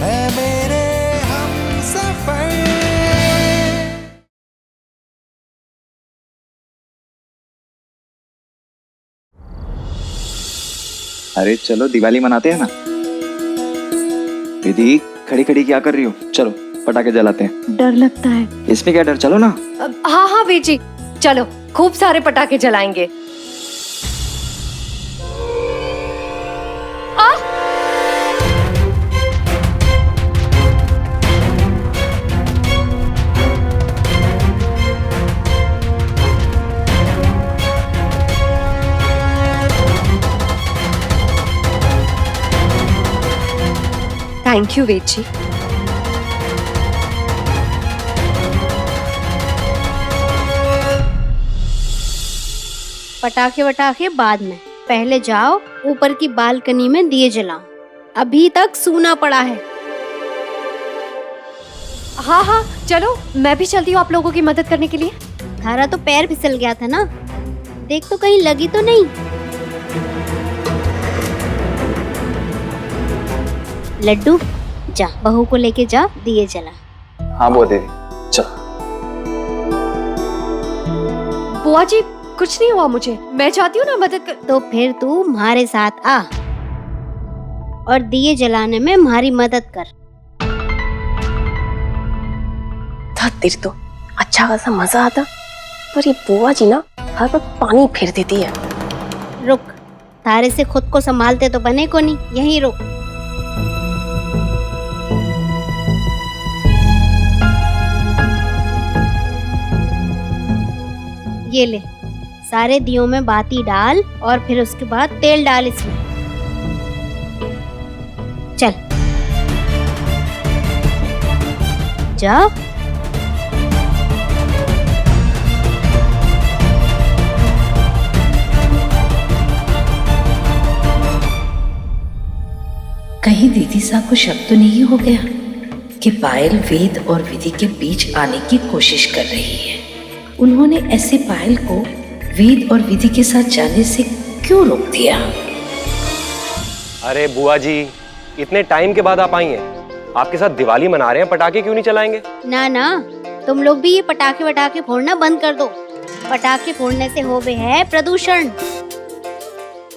है मेरे हमसफर। अरे चलो दिवाली मनाते हैं ना। दीदी खड़ी खड़ी क्या कर रही हो, चलो पटाखे जलाते हैं। डर लगता है। इसमें क्या डर, चलो ना। हाँ हाँ वीर जी, चलो खूब सारे पटाखे जलाएंगे। Thank you Veer ji. पटाखे वटाखे बाद में, पहले जाओ ऊपर की बालकनी में दिए जलाओ। अभी तक सूना पड़ा है। हाँ हाँ चलो, मैं भी चलती हूँ आप लोगों की मदद करने के लिए। थारा तो पैर फिसल गया था ना, देख तो कहीं लगी तो नहीं। लड्डू जा बहू को लेके जा, दिए जला। हाँ बुआ दीदी, चलो। बुआ जी कुछ नहीं हुआ मुझे, मैं चाहती हूँ ना मदद कर। तो फिर तू हमारे साथ आ और दिए जलाने में हमारी मदद कर। तेरी तो अच्छा खासा मजा आता, पर ये बुआ जी ना हर बार पानी फेर देती है। रुक, तारे से खुद को संभालते तो बने को नहीं, यहीं रुक। ये ले, सारे दियों में बाती डाल और फिर उसके बाद तेल डाल इसमें। चल जा। कहीं दीदी साहब को शक तो नहीं हो गया कि पायल वेद और विधि के बीच आने की कोशिश कर रही है। उन्होंने ऐसे पायल को वेद और विधि के साथ जाने से क्यों रोक दिया? अरे बुआ जी, इतने टाइम के बाद आप आई हैं, आपके साथ दिवाली मना रहे हैं, पटाखे क्यों नहीं चलाएंगे? ना ना, तुम लोग भी ये पटाखे वटाखे फोड़ना बंद कर दो। पटाखे फोड़ने से होवे है प्रदूषण।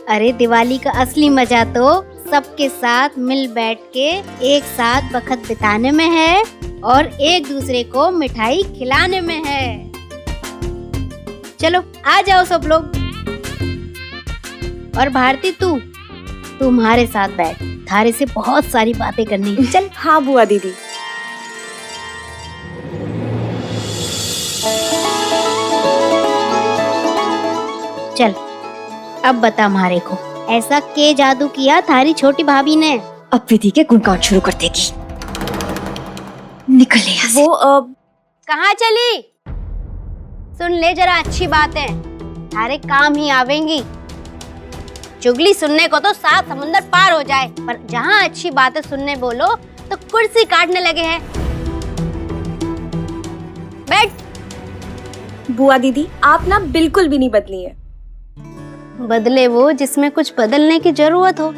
अरे दिवाली का असली मजा तो सबके साथ मिल बैठ के एक साथ वक्त बिताने में है और एक दूसरे को मिठाई खिलाने में है। चलो आ जाओ सब लोग। और भारती तू हमारे साथ बैठ, थारे से बहुत सारी बातें करनी है। चल। हाँ बुआ दीदी। चल अब बता हमारे को, ऐसा के जादू किया थारी छोटी भाभी ने? अब विधि के गुणगान शुरू कर देगी। निकल यहाँ से। वो कहाँ चली? सुन ले जरा, अच्छी बात है, थारे काम ही आवेंगी। चुगली सुनने को तो 7 समुंदर पार हो जाए, पर जहाँ अच्छी बातें सुनने बोलो तो कुर्सी काटने लगे हैं। बैठ। बुआ दीदी आप ना बिल्कुल भी नहीं बदली है। बदले वो जिसमें कुछ बदलने की जरूरत हो।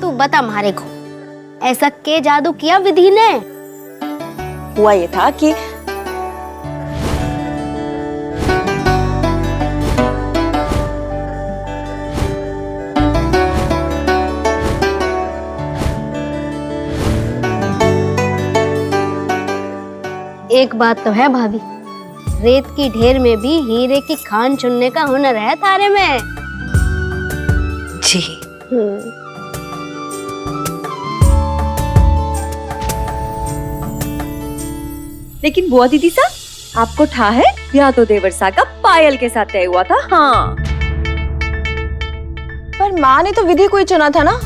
तू बता हमारे को, ऐसा के जादू किया विधि ने? हुआ ये था कि एक बात तो है भाभी, रेत की ढेर में भी हीरे की खान चुनने का हुनर है थारे में। जी। लेकिन बुआ दीदी साहब, आपको ठा है ब्याह तो देवर साहब का पायल के साथ तय हुआ था। हाँ, पर माँ ने तो विधि को ही चुना था ना।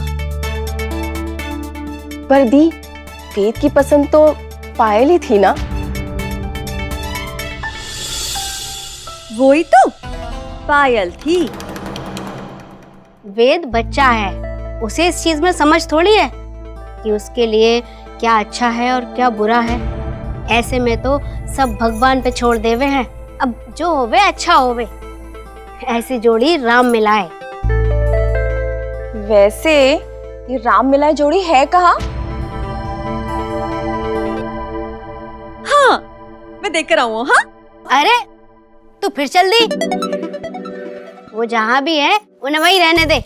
पर दी, वेद की पसंद तो पायल ही थी ना। वही तो पायल थी। वेद बच्चा है, उसे इस चीज में समझ थोड़ी है कि उसके लिए क्या अच्छा है और क्या बुरा है। ऐसे में तो सब भगवान पे छोड़ देवे हैं। अब जो होवे अच्छा होवे। ऐसी जोड़ी राम मिलाए। वैसे ये राम मिलाए जोड़ी है कहाँ? मैं देखकर आऊँ। हाँ अरे तू फिर चल दी। वो जहाँ भी है उन्हें वहीं रहने दे।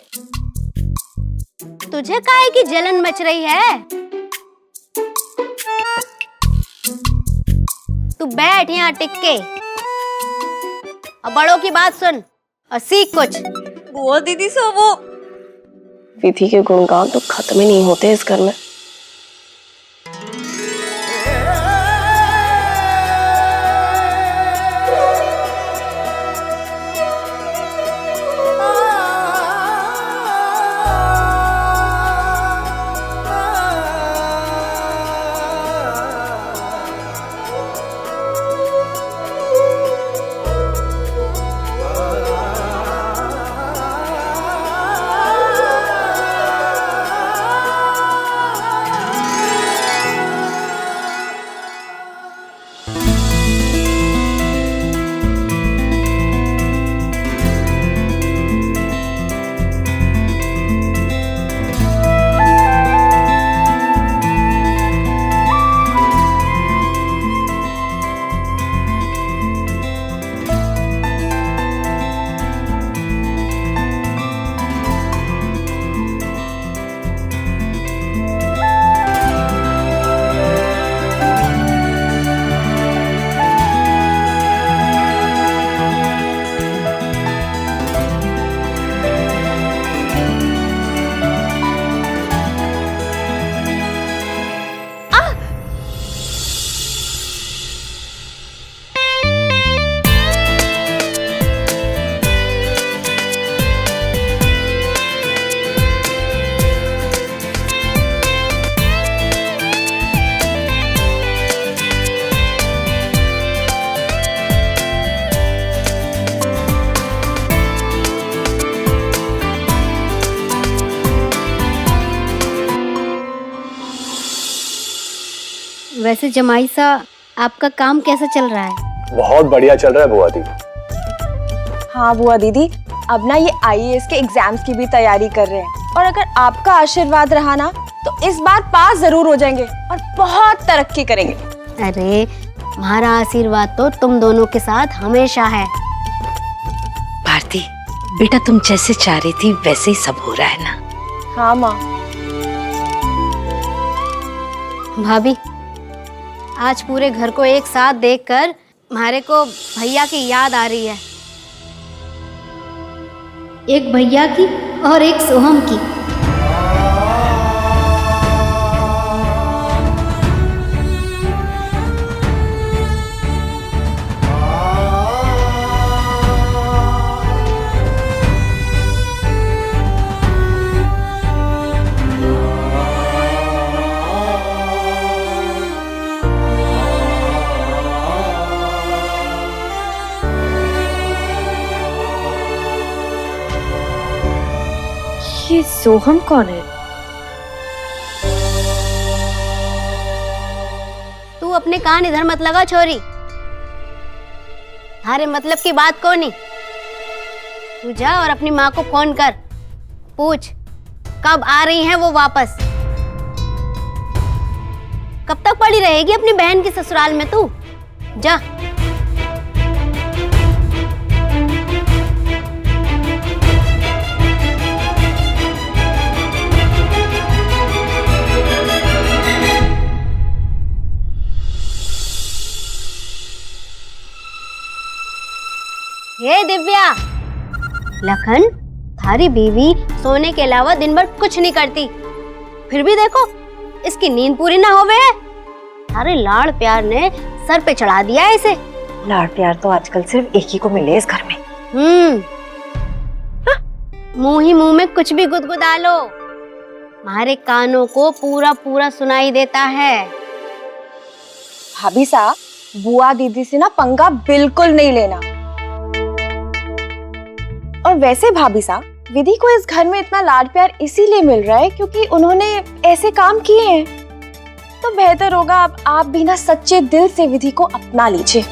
तुझे काहे की जलन मच रही है? तू बैठ यहाँ टिक के और बड़ों की बात सुन और सीख कुछ। बुआ दीदी से वो विधि के गुणगान तो खत्म ही नहीं होते इस घर में। वैसे जमाई सा आपका काम कैसा चल रहा है? बहुत बढ़िया चल रहा है बुआ दी। हाँ बुआ दीदी, अब ना ये IAS के एग्जाम्स की भी तैयारी कर रहे हैं और अगर आपका आशीर्वाद रहा ना तो इस बार पास जरूर हो जाएंगे और बहुत तरक्की करेंगे। अरे हमारा आशीर्वाद तो तुम दोनों के साथ हमेशा है। भारती बेटा, तुम जैसे चाह रही थी वैसे ही सब हो रहा है ना? हाँ माँ। भाभी, आज पूरे घर को एक साथ देखकर हमारे को भैया की याद आ रही है। एक भैया की और एक सोहम की। ये सोहम कौन है? तू अपने कान इधर मत लगा छोरी। अरे मतलब की बात को नहीं। तू जा और अपनी माँ को फोन कर, पूछ कब आ रही हैं वो वापस। कब तक पड़ी रहेगी अपनी बहन की ससुराल में तू? जा। हे दिव्या, लखन थारी बीवी सोने के अलावा दिन भर कुछ नहीं करती, फिर भी देखो इसकी नींद पूरी ना होवे है। थारे लाड़ प्यार ने सर पे चढ़ा दिया है इसे। लाड़ प्यार तो आजकल सिर्फ एक ही को मिले इस घर में। मुंह ही मुंह में कुछ भी गुदगुदा लो, हमारे कानों को पूरा पूरा सुनाई देता है। भाभी साहब, बुआ दीदी से ना पंगा बिल्कुल नहीं लेना। और वैसे भाभी साहब, विधि को इस घर में इतना लाड प्यार इसीलिए मिल रहा है क्योंकि उन्होंने ऐसे काम किए हैं। तो बेहतर होगा अब आप भी ना सच्चे दिल से विधि को अपना लीजिए।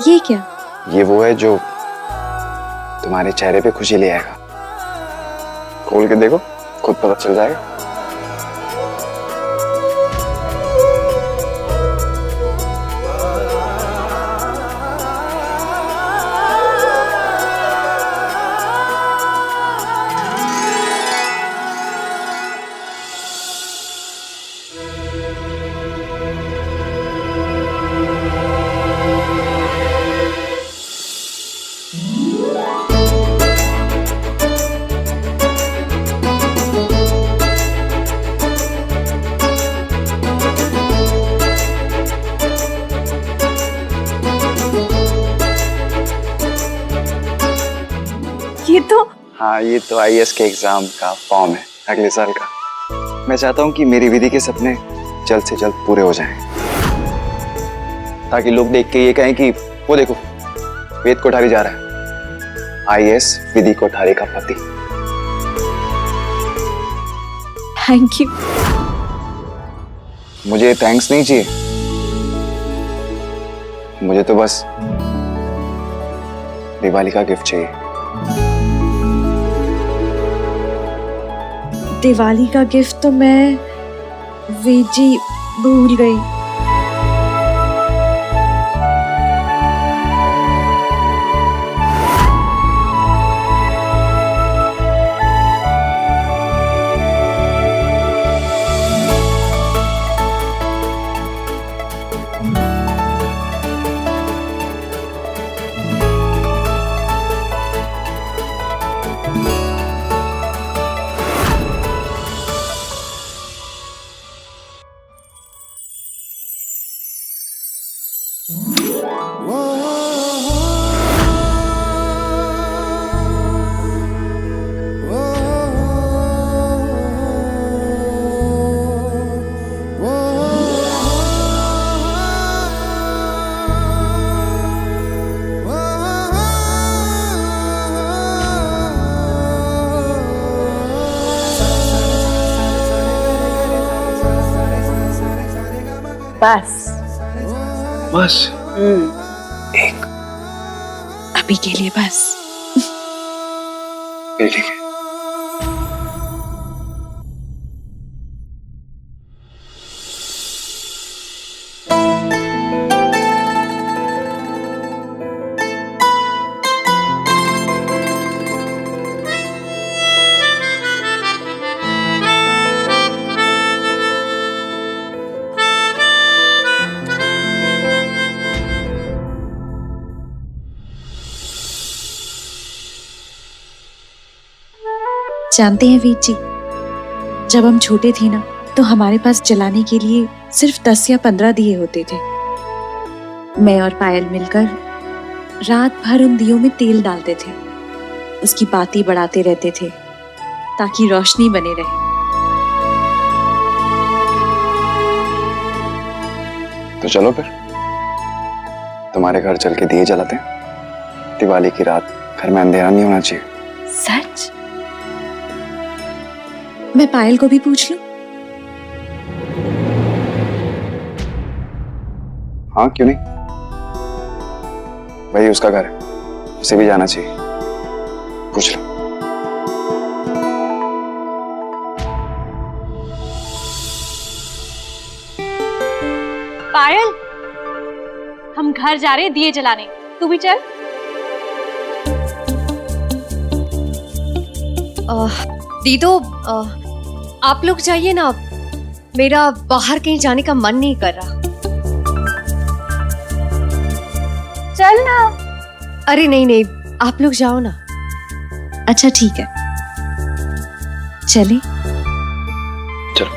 ये क्या? ये वो है जो तुम्हारे चेहरे पे खुशी ले आएगा। खोल के देखो, खुद पता चल जाएगा। हाँ, ये तो आईएएस के एग्जाम का फॉर्म है अगले साल का। मैं चाहता हूँ कि मेरी विधि के सपने जल्द से जल्द पूरे हो जाएं, ताकि लोग देख के ये कहें कि वो देखो, वेद कोठारी जा रहा है, आईएएस विधि कोठारी का पति। Thank you. मुझे थैंक्स नहीं चाहिए, मुझे तो बस दिवाली का गिफ्ट चाहिए। दिवाली का गिफ्ट तो मैं वेद जी भूल गई। बस बस एक अभी के लिए बस। ठीक है। जानते हैं वीर जी, जब हम छोटे थे ना, तो हमारे पास जलाने के लिए सिर्फ 10 या 15 दिए होते थे। मैं और पायल मिलकर रात भर उन दियों में तेल डालते थे, उसकी बाती बढ़ाते रहते थे ताकि रोशनी बने रहे। तो चलो फिर तुम्हारे घर चल के दिए जलाते हैं। दिवाली की रात घर में अंधेरा नहीं होना चाहिए। सच? मैं पायल को भी पूछ लूं? हाँ, क्यों नहीं, वही उसका घर है, उसे भी जाना चाहिए। पूछ लो। पायल, हम घर जा रहे हैं दिए जलाने, तू भी चल। दीदो, आप लोग जाइए ना, मेरा बाहर कहीं जाने का मन नहीं कर रहा। चल ना। अरे नहीं नहीं, आप लोग जाओ ना। अच्छा ठीक है, चले। चलो।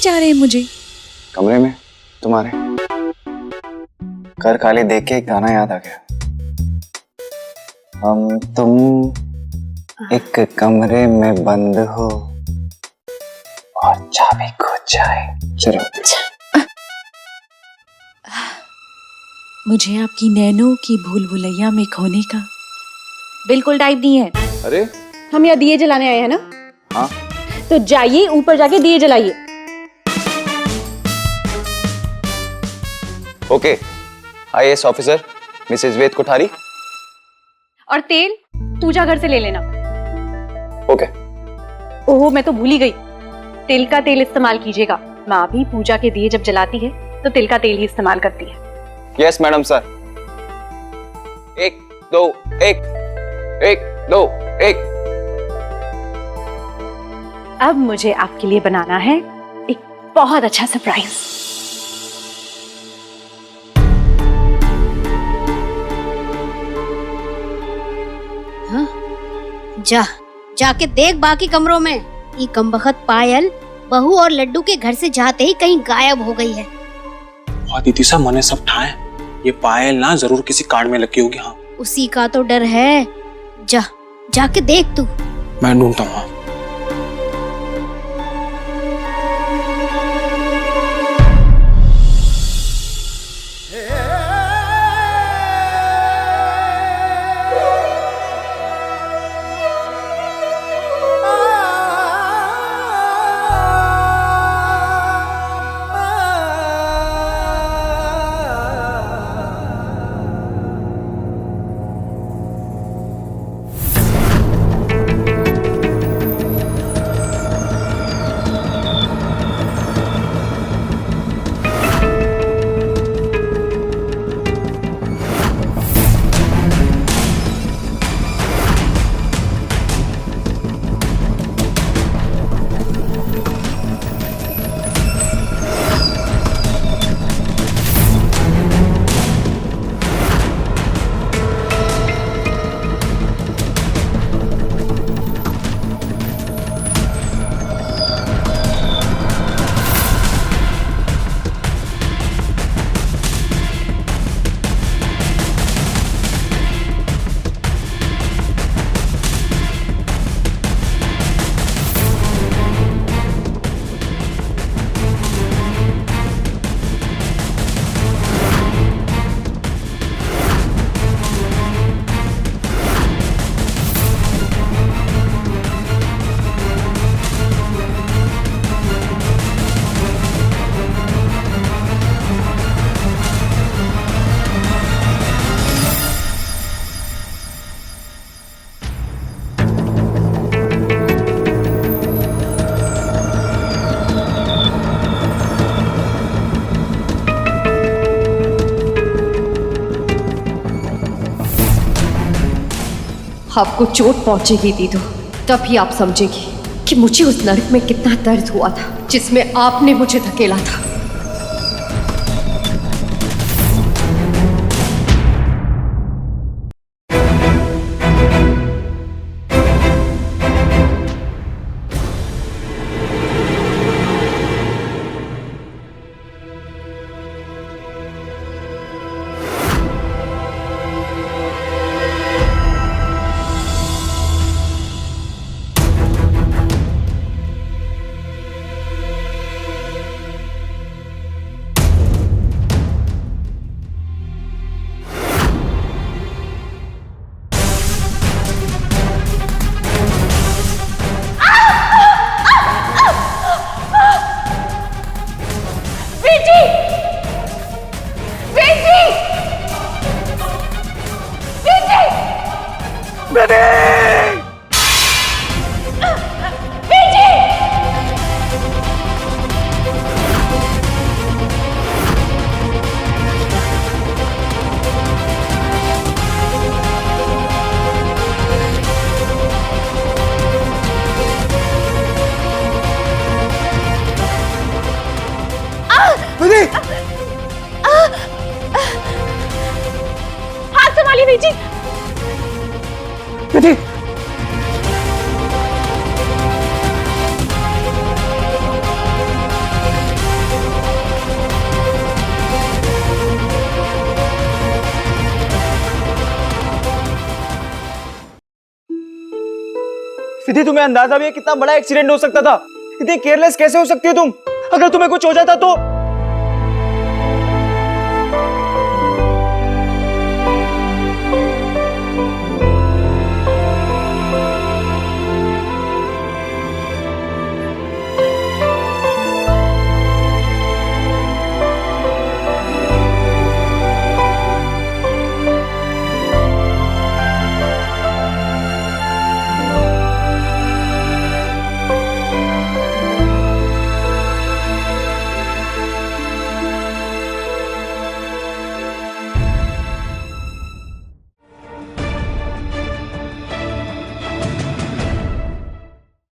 नहीं जा रहे हैं मुझे? कमरे में तुम्हारे घर खाली देख के एक गाना याद आ गया। हम तुम एक कमरे में बंद हो और चाबी खो जाए। चलो। मुझे आपकी नैनों की भूल भुलैया में खोने का बिल्कुल टाइम नहीं है। अरे हम यहाँ दिए जलाने आए हैं ना? हाँ। तो जाइए ऊपर जाके दिए जलाइए। ओके। आईएएस ऑफिसर मिसेज वेद कोठारी। और तेल पूजा घर से ले लेना। ओके। ओहो मैं तो भूल ही गई, तिल का तेल इस्तेमाल कीजिएगा। माँ भी पूजा के दिए जब जलाती है तो तिल का तेल ही इस्तेमाल करती है। Yes madam sir. 1 2 1 1 2 1। अब मुझे आपके लिए बनाना है एक बहुत अच्छा सरप्राइज। हाँ? जाके देख बाकी कमरों में। ये कमबख्त पायल बहू और लड्डू के घर से जाते ही कहीं गायब हो गई है। हाँ दीदी साहब मैंने सब ठाए, ये पायल ना जरूर किसी कार्ड में लगी होगी। हाँ उसी का तो डर है। जाके देख तू। मैं ढूंढता हूँ। आपको चोट पहुंचेगी दीदू, तभी आप समझेगी कि मुझे उस नरक में कितना दर्द हुआ था जिसमें आपने मुझे धकेला था। विधि तुम्हें अंदाजा भी है कितना बड़ा एक्सीडेंट हो सकता था? इतनी केयरलेस कैसे हो सकती हो तुम? अगर तुम्हें कुछ हो जाता तो